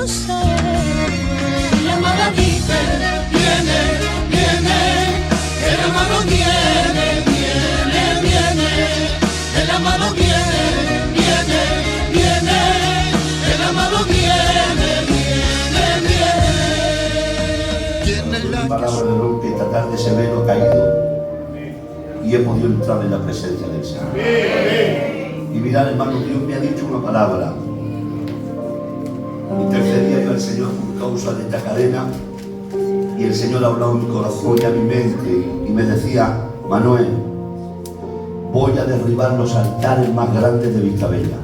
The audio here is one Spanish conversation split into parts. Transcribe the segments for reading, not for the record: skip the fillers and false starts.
sé. La mala dice, viene, viene, el amado viene, viene, viene, el amado viene, viene, viene, el amado viene, viene, viene. Mi palabra de hoy, que esta tarde se ve lo caído y he podido entrar en la presencia del Señor. Y mirad, hermano, Dios me ha dicho una palabra. Intercedía yo al Señor por causa de esta cadena y el Señor ha hablado en mi corazón y a mi mente y me decía: Manuel, voy a derribar los altares más grandes de Vistabella.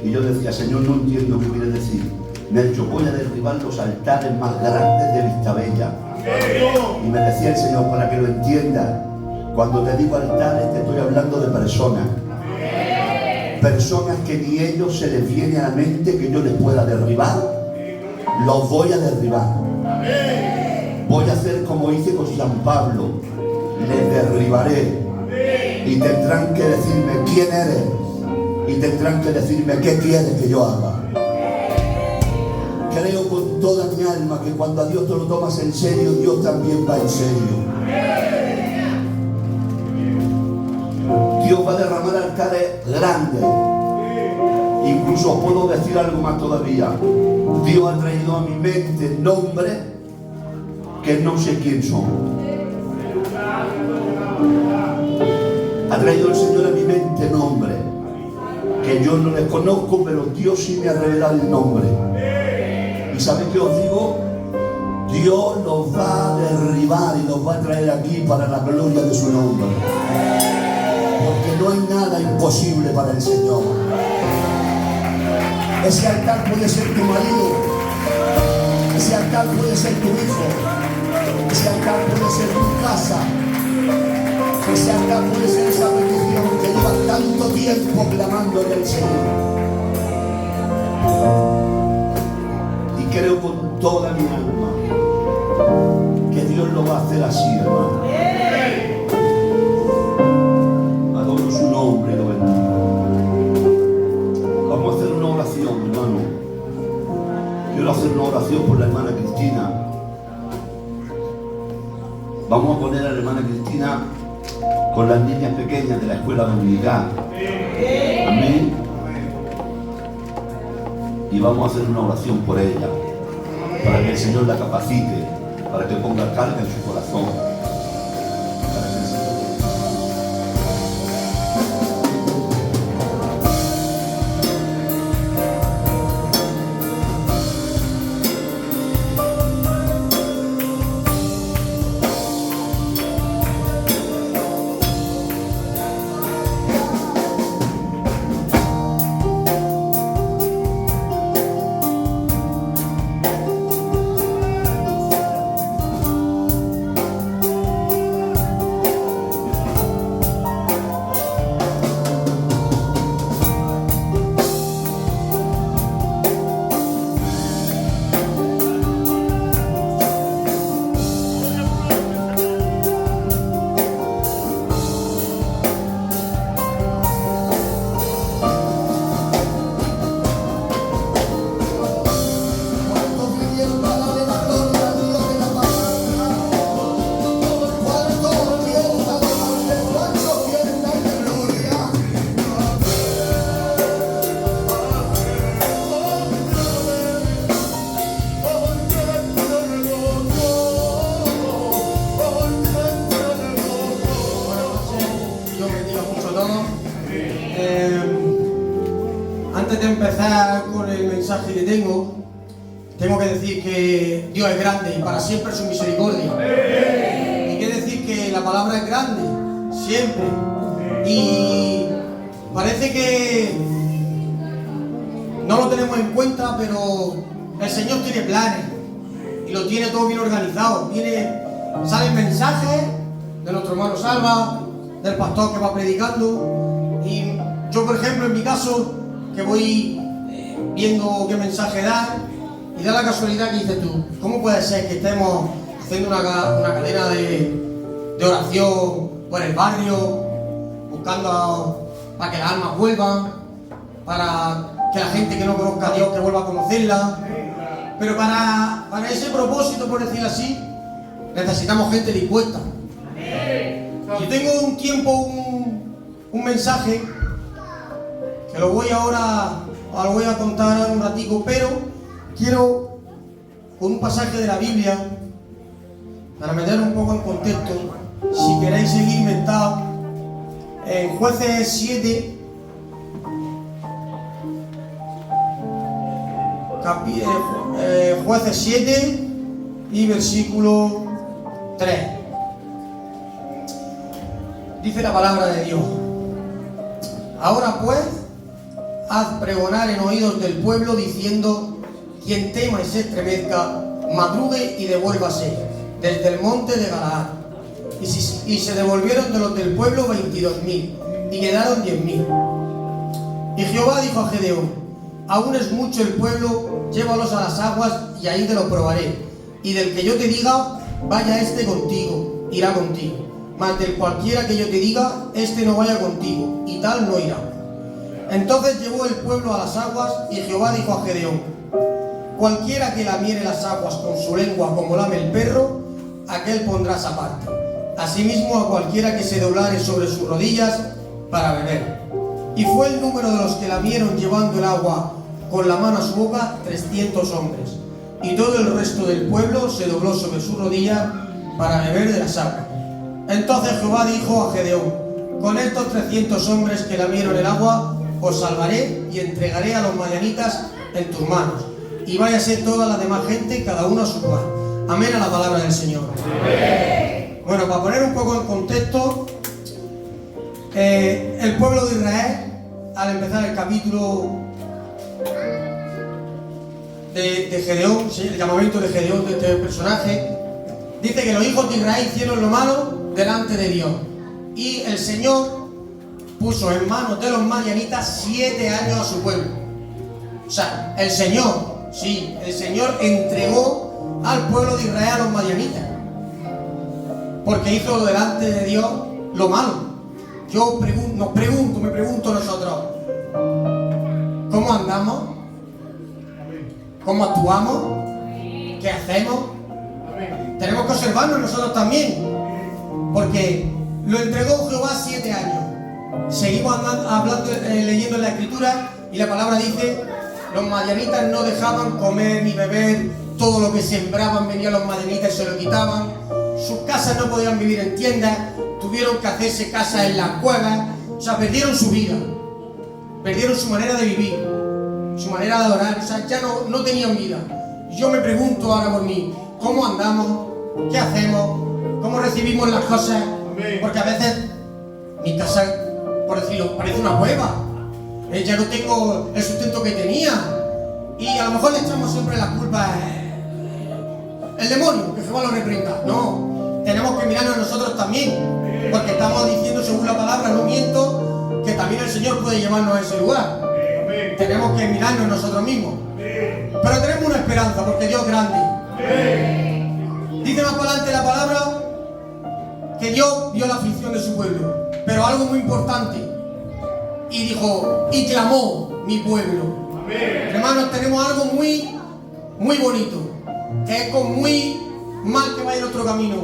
Y yo decía: Señor, no entiendo qué quiere decir. Me ha dicho: voy a derribar los altares más grandes de Vistabella. Y me decía el Señor, para que lo entiendas, cuando te digo altares te estoy hablando de personas. Personas que ni ellos se les viene a la mente que yo les pueda derribar. Los voy a derribar. Voy a hacer como hice con San Pablo. Les derribaré. Y tendrán que decirme quién eres. Y tendrán que decirme qué quieres que yo haga. Creo con toda mi alma que cuando a Dios te lo tomas en serio, Dios también va en serio. Dios va a derramar altares grandes. Incluso os puedo decir algo más todavía. Dios ha traído a mi mente nombres que no sé quién son. Ha traído el Señor a mi mente nombres que yo no les conozco, pero Dios sí me ha revelado el nombre. ¿Y sabéis qué os digo? Dios los va a derribar y los va a traer aquí para la gloria de su nombre. Porque no hay nada imposible para el Señor. Ese altar puede ser tu marido. Ese altar puede ser tu hijo. Ese altar puede ser tu casa. Ese altar puede ser esa petición que lleva tanto tiempo clamándole al Señor. Y creo con toda mi alma que Dios lo va a hacer así, hermano. Adoro su nombre y lo bendigo. Vamos a hacer una oración, hermano. Quiero hacer una oración por la hermana Cristina. Vamos a poner a la hermana Cristina con las niñas pequeñas de la escuela dominical. Amén. Y vamos a hacer una oración por ella, para que el Señor la capacite, para que ponga carga en su corazón. Antes de empezar con el mensaje que tengo que decir que Dios es grande y para siempre su misericordia. Y quiere decir que la palabra es grande, siempre. Y parece que no lo tenemos en cuenta, pero el Señor tiene planes y lo tiene todo bien organizado. Salen mensajes de nuestro hermano Salva, del pastor que va predicando. Y yo, por ejemplo, en mi caso, que voy viendo qué mensaje dar, y da la casualidad que dices tú: ¿cómo puede ser que estemos haciendo una cadena de oración por el barrio, buscando para que las almas vuelvan, para que la gente que no conozca a Dios que vuelva a conocerla. Pero para ese propósito, por decirlo así, necesitamos gente dispuesta. Yo tengo un tiempo, un mensaje que lo voy a contar un ratico, pero quiero, con un pasaje de la Biblia, para meter un poco en contexto, si queréis seguirme, está en Jueces 7, Jueces 7 y versículo 3. Dice la palabra de Dios: ahora pues, haz pregonar en oídos del pueblo, diciendo: quien tema y se estremezca, madrugue y devuélvase desde el monte de Galaad. Y se devolvieron de los del pueblo 22.000, y quedaron 10.000. Y Jehová dijo a Gedeón: aún es mucho el pueblo, llévalos a las aguas, y ahí te lo probaré. Y del que yo te diga, vaya este contigo, irá contigo. Mas del cualquiera que yo te diga, este no vaya contigo, y tal no irá. Entonces llevó el pueblo a las aguas, y Jehová dijo a Gedeón: cualquiera que lamiere las aguas con su lengua como lame el perro, aquel pondrás aparte. Asimismo a cualquiera que se doblare sobre sus rodillas para beber. Y fue el número de los que lamieron llevando el agua con la mano a su boca 300 hombres. Y todo el resto del pueblo se dobló sobre sus rodillas para beber de las aguas. Entonces Jehová dijo a Gedeón: con estos 300 hombres que lamieron el agua, os salvaré y entregaré a los madianitas en tus manos. Y váyase toda la demás gente, cada uno a su lugar. Amén a la palabra del Señor. Amén. Bueno, para poner un poco en contexto, el pueblo de Israel, al empezar el capítulo de Gedeón, ¿sí?, el llamamiento de Gedeón, de este personaje, dice que los hijos de Israel hicieron lo malo delante de Dios. Y el Señor puso en manos de los madianitas 7 años a su pueblo. O sea, el Señor entregó al pueblo de Israel a los madianitas, porque hizo delante de Dios lo malo. Me pregunto nosotros, ¿cómo andamos? ¿Cómo actuamos? ¿Qué hacemos? Tenemos que observarnos nosotros también, porque lo entregó Jehová 7 años. Seguimos hablando, leyendo en la Escritura, y la palabra dice: los madianitas no dejaban comer ni beber, todo lo que sembraban venían los madianitas y se lo quitaban. Sus casas no podían vivir en tiendas, tuvieron que hacerse casas en las cuevas. O sea, perdieron su vida, perdieron su manera de vivir, su manera de adorar. O sea, ya no tenían vida. Y yo me pregunto ahora por mí: ¿cómo andamos? ¿Qué hacemos? ¿Cómo recibimos las cosas? Porque a veces mi casa, por decirlo, parece una cueva. Ya no tengo el sustento que tenía, y a lo mejor le echamos siempre la culpa el demonio, que Jehová lo reprenda. No, tenemos que mirarnos nosotros también, porque estamos diciendo, según la palabra, no miento, que también el Señor puede llevarnos a ese lugar. Tenemos que mirarnos nosotros mismos, pero tenemos una esperanza, porque Dios es grande. Dice más para adelante la palabra que Dios vio la aflicción de su pueblo, pero algo muy importante, y dijo: y clamó mi pueblo. Hermanos, tenemos algo muy bonito, que es con muy mal que vaya en otro camino,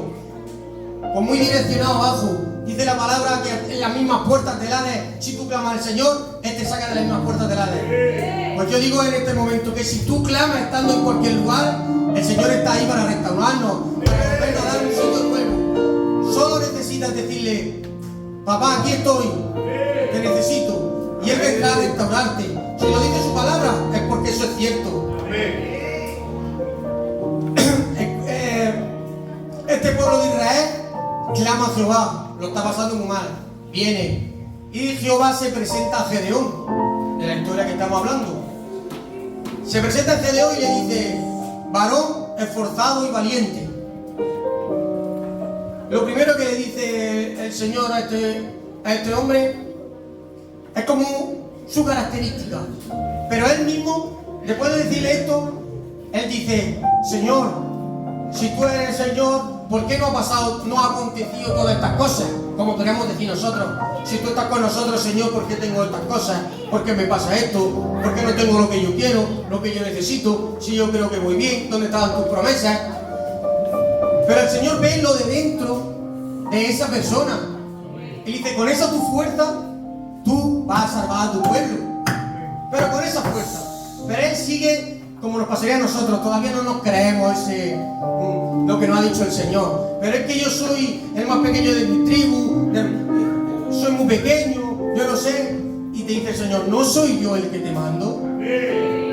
con muy direccionado abajo. Dice la palabra que en las mismas puertas del Hades, si tú clamas al Señor, Él te saca de las mismas puertas del Hades. Pues yo digo en este momento que si tú clamas estando en cualquier lugar, el Señor está ahí para restaurarnos, para volvernos a dar un sitio nuevo. Solo necesitas decirle: papá, aquí estoy, te necesito, y Él vendrá a restaurarte. Si lo dice su palabra, es porque eso es cierto. Este pueblo de Israel clama a Jehová, lo está pasando muy mal. Viene, y Jehová se presenta a Gedeón, de la historia que estamos hablando. Se presenta a Gedeón y le dice: varón esforzado y valiente. Lo primero que le dice el Señor a este hombre es como su característica. Pero él mismo, después de decirle esto, él dice: Señor, si tú eres el Señor, ¿por qué no ha pasado, no ha acontecido todas estas cosas? Como podríamos decir nosotros, si tú estás con nosotros, Señor, ¿por qué tengo estas cosas? ¿Por qué me pasa esto? ¿Por qué no tengo lo que yo quiero, lo que yo necesito? Si yo creo que voy bien, ¿dónde estaban tus promesas? Pero el Señor ve lo de dentro de esa persona. Y dice, con esa tu fuerza, tú vas a salvar a tu pueblo. Pero con esa fuerza. Pero Él sigue, como nos pasaría a nosotros, todavía no nos creemos lo que nos ha dicho el Señor. Pero es que yo soy el más pequeño de mi tribu, soy muy pequeño, yo no sé. Y te dice el Señor, no soy yo el que te mando.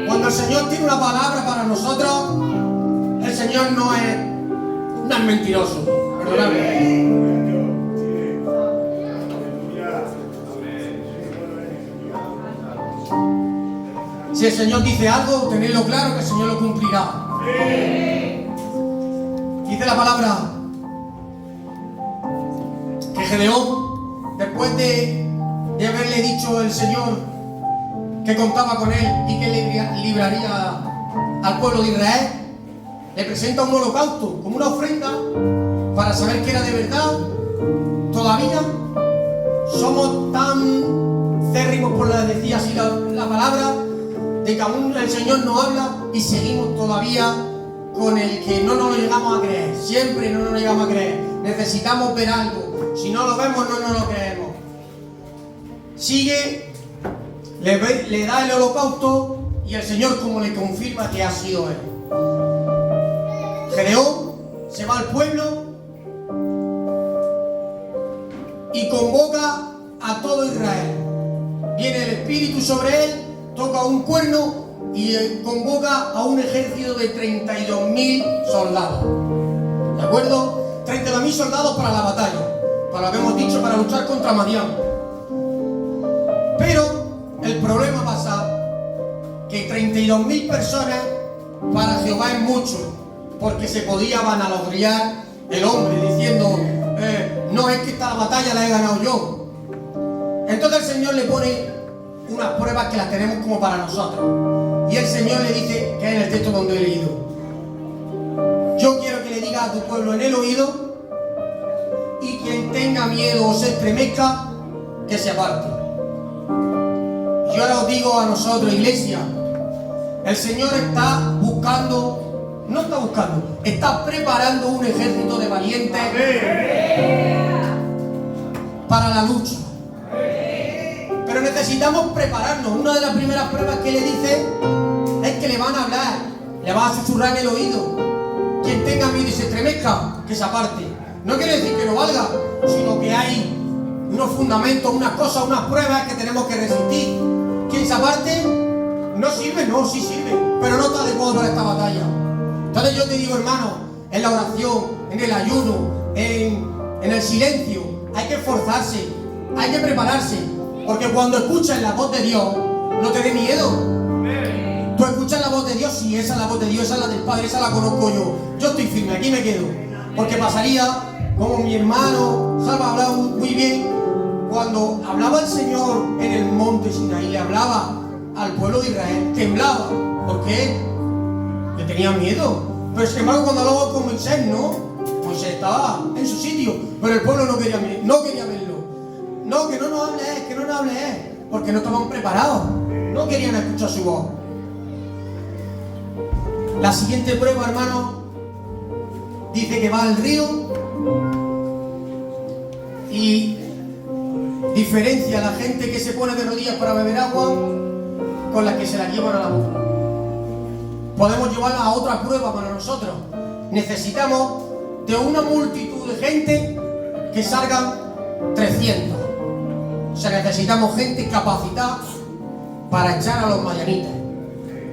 Cuando el Señor tiene una palabra para nosotros, el Señor no es mentiroso. Perdóname. Si el Señor dice algo, tenedlo claro que el Señor lo cumplirá. Dice la palabra que Gedeón, después de haberle dicho el Señor que contaba con él y que le libraría al pueblo de Israel, le presenta un holocausto como una ofrenda para saber que era de verdad. Todavía somos tan cérrimos, por la decía así la palabra, de que aún el Señor nos habla y seguimos todavía con el que no nos lo llegamos a creer. Siempre no nos lo llegamos a creer. Necesitamos ver algo. Si no lo vemos, no nos lo creemos. Sigue, le da el holocausto y el Señor como le confirma que ha sido Él. Gedeón se va al pueblo y convoca a todo Israel. Viene el Espíritu sobre él, toca un cuerno y convoca a un ejército de 32.000 soldados. ¿De acuerdo? 32.000 soldados para la batalla. Para lo que hemos dicho, para luchar contra Madián. Pero el problema pasa que 32.000 personas para Jehová es mucho, porque se podía vanagloriar el hombre diciendo, no es que esta batalla la he ganado yo. Entonces el Señor le pone unas pruebas que las tenemos como para nosotros. Y el Señor le dice, que es en el texto donde he leído, yo quiero que le digas a tu pueblo en el oído, y quien tenga miedo o se estremezca, que se aparte. Yo ahora os digo a nosotros, iglesia, el Señor está buscando, no está buscando, está preparando un ejército de valientes para la lucha. Pero necesitamos prepararnos. Una de las primeras pruebas que le dice es que le van a hablar, le va a susurrar en el oído. Quien tenga miedo y se estremezca, que se aparte. No quiere decir que no valga, sino que hay unos fundamentos, unas cosas, unas pruebas que tenemos que resistir. Quien se aparte no sirve, no, sí sirve, pero no está adecuado para esta batalla. Entonces yo te digo, hermano, en la oración, en el ayuno, en el silencio, hay que esforzarse, hay que prepararse, porque cuando escuchas la voz de Dios, no te dé miedo. Tú escuchas la voz de Dios, sí, esa es la voz de Dios, esa es la del Padre, esa la conozco yo. Yo estoy firme, aquí me quedo. Porque pasaría, como mi hermano Salva ha hablado muy bien, cuando hablaba el Señor en el monte Sinaí, le hablaba al pueblo de Israel, temblaba. ¿Por qué? Le tenía miedo. Pero sin embargo, cuando hablaba con Moisés, no. Moisés estaba en su sitio, pero el pueblo no quería verlo. No, que no nos hable él, porque no estaban preparados. No querían escuchar su voz. La siguiente prueba, hermano, dice que va al río y diferencia a la gente que se pone de rodillas para beber agua con las que se la llevan a la boca. Podemos llevarla a otra prueba para nosotros. Necesitamos de una multitud de gente que salgan 300. O sea, necesitamos gente capacitada para echar a los madianitas.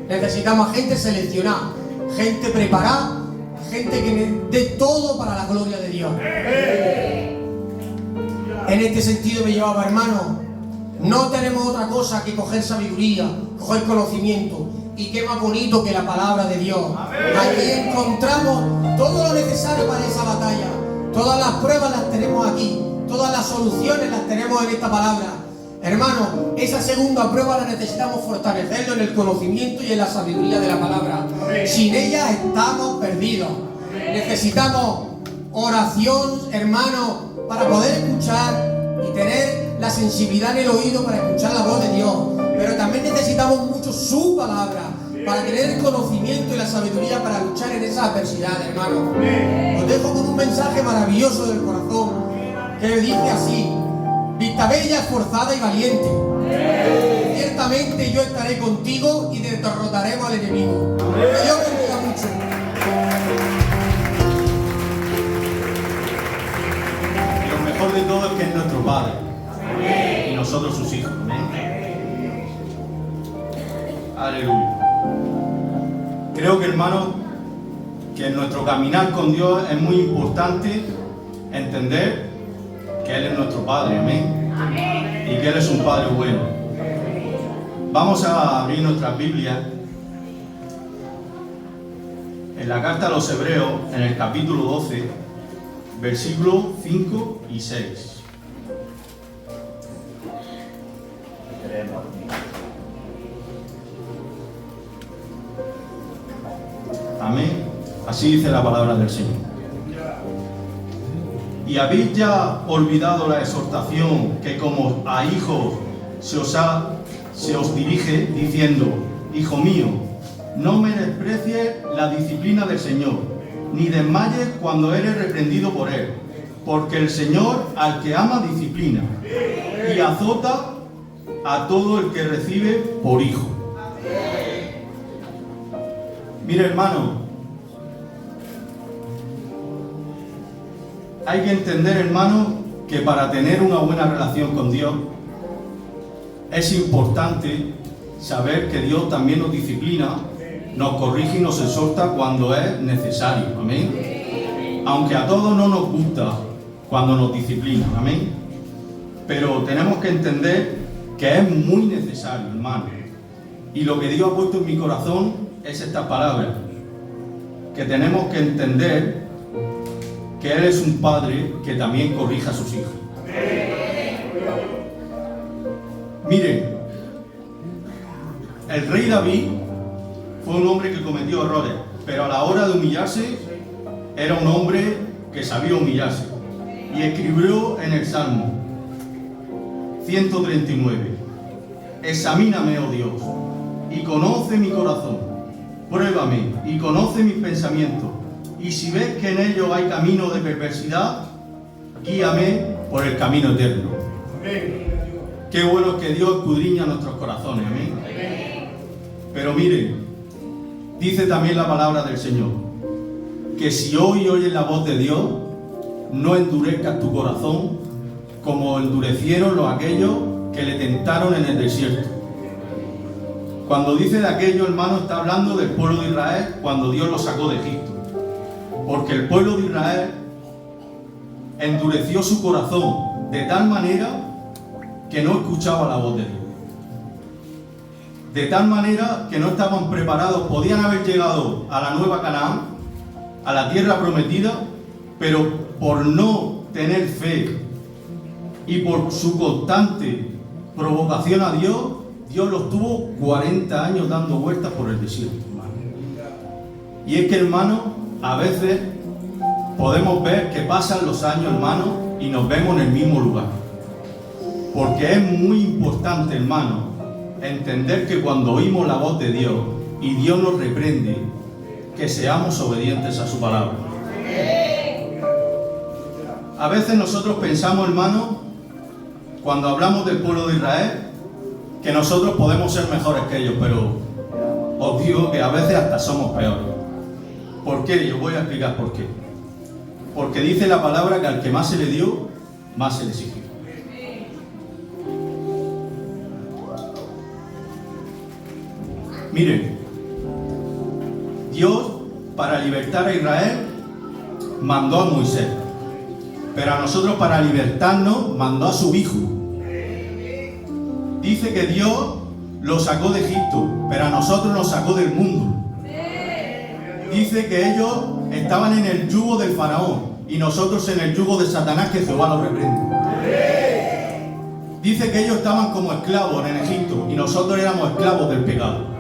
Necesitamos gente seleccionada, gente preparada, gente que dé todo para la gloria de Dios. En este sentido me llevaba, hermano, no tenemos otra cosa que coger sabiduría, coger conocimiento. Y qué más bonito que la palabra de Dios. Aquí encontramos todo lo necesario para esa batalla. Todas las pruebas las tenemos aquí. Todas las soluciones las tenemos en esta palabra. Hermano, esa segunda prueba la necesitamos fortalecerlo en el conocimiento y en la sabiduría de la palabra. Sin ella estamos perdidos. Necesitamos oración, hermano, para poder escuchar y tener la sensibilidad en el oído para escuchar la voz de Dios. Pero también necesitamos mucho su palabra para tener el conocimiento y la sabiduría para luchar en esa adversidad, hermano. Os dejo con un mensaje maravilloso del corazón que dice así: vista bella, esforzada y valiente. Ciertamente yo estaré contigo y derrotaremos al enemigo. Que Dios bendiga mucho. Y lo mejor de todo es que es nuestro Padre. Y nosotros sus hijos. Amén. Aleluya. Creo que, hermanos, que en nuestro caminar con Dios es muy importante entender que Él es nuestro Padre. Amén. Y que Él es un Padre bueno. Vamos a abrir nuestras Biblias en la carta a los Hebreos, en el capítulo 12, versículos 5 y 6. Amén. Así dice la palabra del Señor. ¿Y habéis ya olvidado la exhortación que como a hijos se os dirige, diciendo: Hijo mío, no menosprecies la disciplina del Señor, ni desmayes cuando eres reprendido por Él, porque el Señor al que ama disciplina y azota a todo el que recibe por hijo? Mire, hermano, hay que entender, hermano, que para tener una buena relación con Dios es importante saber que Dios también nos disciplina, nos corrige y nos exhorta cuando es necesario. Amén. Aunque a todos no nos gusta cuando nos disciplina. Amén. Pero tenemos que entender que es muy necesario, hermano. Y lo que Dios ha puesto en mi corazón es estas palabras, que tenemos que entender que Él es un Padre que también corrige a sus hijos. Miren, el rey David fue un hombre que cometió errores, pero a la hora de humillarse, era un hombre que sabía humillarse. Y escribió en el Salmo 139: examíname, oh Dios, y conoce mi corazón, pruébame y conoce mis pensamientos, y si ves que en ellos hay camino de perversidad, guíame por el camino eterno. Amén. Qué bueno que Dios escudriña nuestros corazones. Amén. Pero miren, dice también la palabra del Señor, que si hoy oyes la voz de Dios, no endurezcas tu corazón como endurecieron los aquellos que le tentaron en el desierto. Cuando dice de aquello, hermano, está hablando del pueblo de Israel cuando Dios los sacó de Egipto. Porque el pueblo de Israel endureció su corazón de tal manera que no escuchaba la voz de Dios. De tal manera que no estaban preparados, podían haber llegado a la nueva Canaán, a la tierra prometida, pero por no tener fe y por su constante provocación a Dios, Dios los tuvo 40 años dando vueltas por el desierto, hermano. Y es que, hermano, a veces podemos ver que pasan los años, hermano, y nos vemos en el mismo lugar. Porque es muy importante, hermano, entender que cuando oímos la voz de Dios y Dios nos reprende, que seamos obedientes a su palabra. A veces nosotros pensamos, hermano, cuando hablamos del pueblo de Israel, que nosotros podemos ser mejores que ellos, pero os digo que a veces hasta somos peores. ¿Por qué? Yo voy a explicar por qué. Porque dice la palabra que al que más se le dio, más se le exigió. Miren, Dios, para libertar a Israel, mandó a Moisés. Pero a nosotros, para libertarnos, mandó a su hijo. Dice que Dios los sacó de Egipto, pero a nosotros nos sacó del mundo. Dice que ellos estaban en el yugo del faraón y nosotros en el yugo de Satanás, que Jehová los reprende. Dice que ellos estaban como esclavos en Egipto y nosotros éramos esclavos del pecado.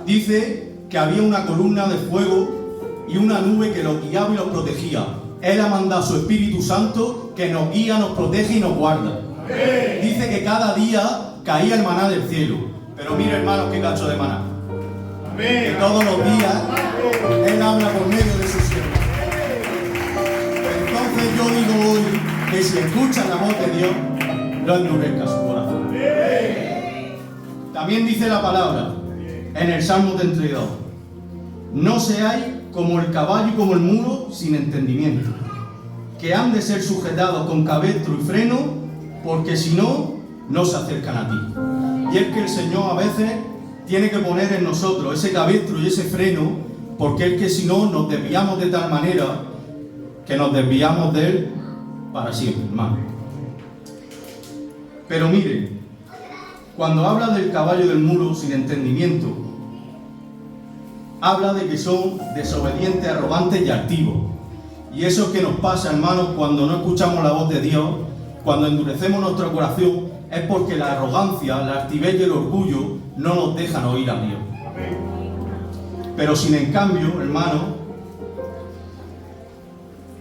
Dice que había una columna de fuego y una nube que los guiaba y los protegía, Él ha mandado su Espíritu Santo que nos guía, nos protege y nos guarda. Dice que cada día caía el maná del cielo. Pero mira, hermanos, qué cacho de maná. Que todos los días Él habla por medio de su siervo. Entonces yo digo hoy que si escuchan la voz de Dios, no endurezca su corazón. También dice la palabra en el Salmo 32: no seáis como el caballo y como el mulo sin entendimiento, que han de ser sujetados con cabestro y freno, porque si no, no se acercan a ti. Y es que el Señor a veces tiene que poner en nosotros ese cabestro y ese freno, porque es que si no nos desviamos de tal manera que nos desviamos de Él para siempre, hermano. Pero mire, cuando habla del caballo y del mulo sin entendimiento, habla de que son desobedientes, arrogantes y altivos. Y eso es que nos pasa, hermanos, cuando no escuchamos la voz de Dios, cuando endurecemos nuestro corazón, es porque la arrogancia, la altivez y el orgullo no nos dejan oír a Dios. Pero sin en cambio, hermano,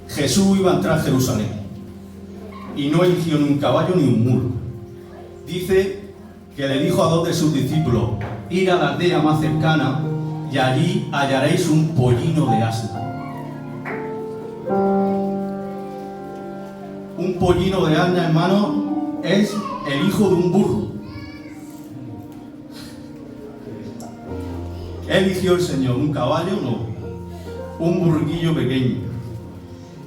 Jesús iba a entrar a Jerusalén y no eligió ni un caballo ni un mulo. Dice que le dijo a 2 de sus discípulos: ir a la aldea más cercana y allí hallaréis un pollino de asno. Un pollino de asna, hermano, es el hijo de un burro. ¿Qué eligió el Señor? ¿Un caballo? No. Un burguillo pequeño.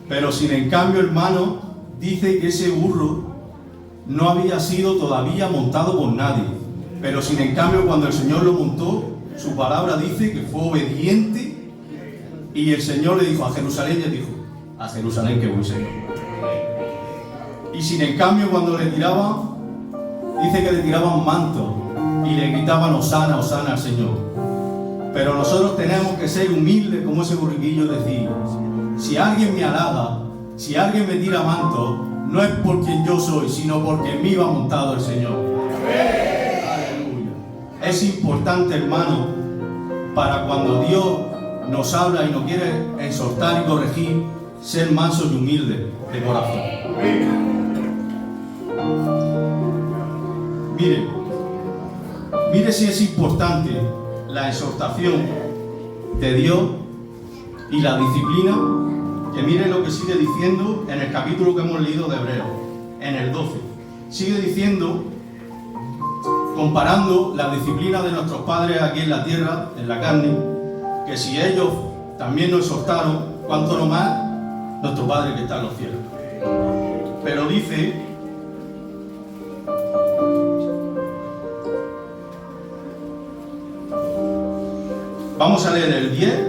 Pero sin en cambio, hermano, dice que ese burro no había sido todavía montado por nadie. Pero sin en cambio, cuando el Señor lo montó, su palabra dice que fue obediente, y el Señor le dijo: a Jerusalén, y dijo: a Jerusalén que voy, Señor. Y sin en cambio, cuando le tiraban, dice que le tiraban mantos y le gritaban: Hosana, Hosana al Señor. Pero nosotros tenemos que ser humildes como ese burriquillo, decir: si alguien me halaga, si alguien me tira mantos, no es por quien yo soy, sino porque en mí va montado el Señor. Aleluya. Es importante, hermano, para cuando Dios nos habla y nos quiere exhortar y corregir, ser mansos y humildes de corazón. Mire si es importante la exhortación de Dios y la disciplina, que mire lo que sigue diciendo en el capítulo que hemos leído de Hebreos, en el 12. Sigue diciendo, comparando la disciplina de nuestros padres aquí en la tierra, en la carne, que si ellos también nos exhortaron, cuánto no más nuestro Padre que está en los cielos. Pero dice: vamos a leer el 10,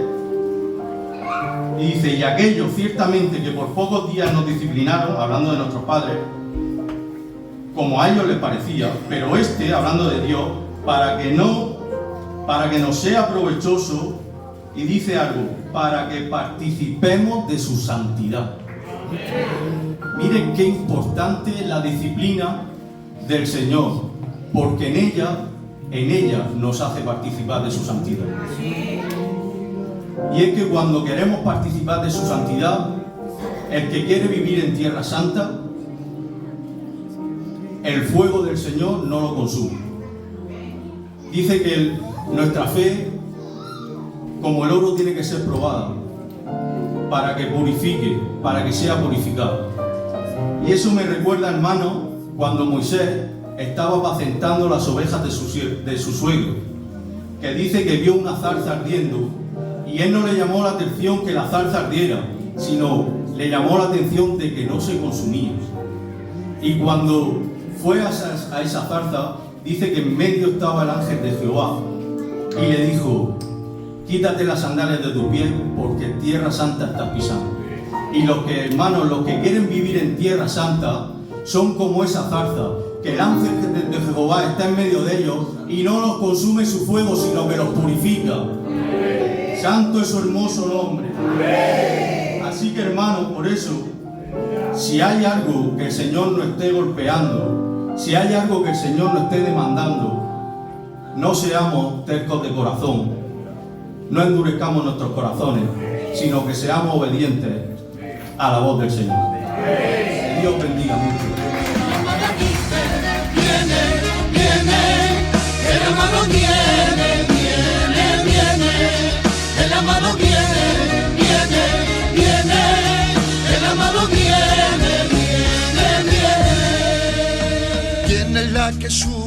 y dice: y aquellos ciertamente que por pocos días nos disciplinaron, hablando de nuestros padres, como a ellos les parecía, pero hablando de Dios, para que nos sea provechoso, y dice algo: para que participemos de su santidad. Miren qué importante es la disciplina del Señor, porque en ella nos hace participar de su santidad. Y es que cuando queremos participar de su santidad, el que quiere vivir en tierra santa, el fuego del Señor no lo consume. Dice que nuestra fe, como el oro, tiene que ser probada para que purifique, para que sea purificada. Y eso me recuerda, hermano, cuando Moisés estaba apacentando las ovejas de su suegro, que dice que vio una zarza ardiendo, y él no le llamó la atención que la zarza ardiera, sino le llamó la atención de que no se consumía. Y cuando fue a esa zarza, dice que en medio estaba el ángel de Jehová, y le dijo: quítate las sandalias de tu pie, porque en tierra santa estás pisando. Y los que quieren vivir en tierra santa son como esa zarza, que el ángel de Jehová está en medio de ellos y no los consume su fuego, sino que los purifica. Santo es su hermoso nombre. Así que, hermano, por eso, si hay algo que el Señor nos esté golpeando, si hay algo que el Señor nos esté demandando, no seamos tercos de corazón, no endurezcamos nuestros corazones, sino que seamos obedientes a la voz del Señor. Que Dios bendiga mucho. La amada dice, viene, viene, el amado viene, viene, viene, el amado viene, viene, viene, el amado viene, viene, viene. ¿Quién es la que sube?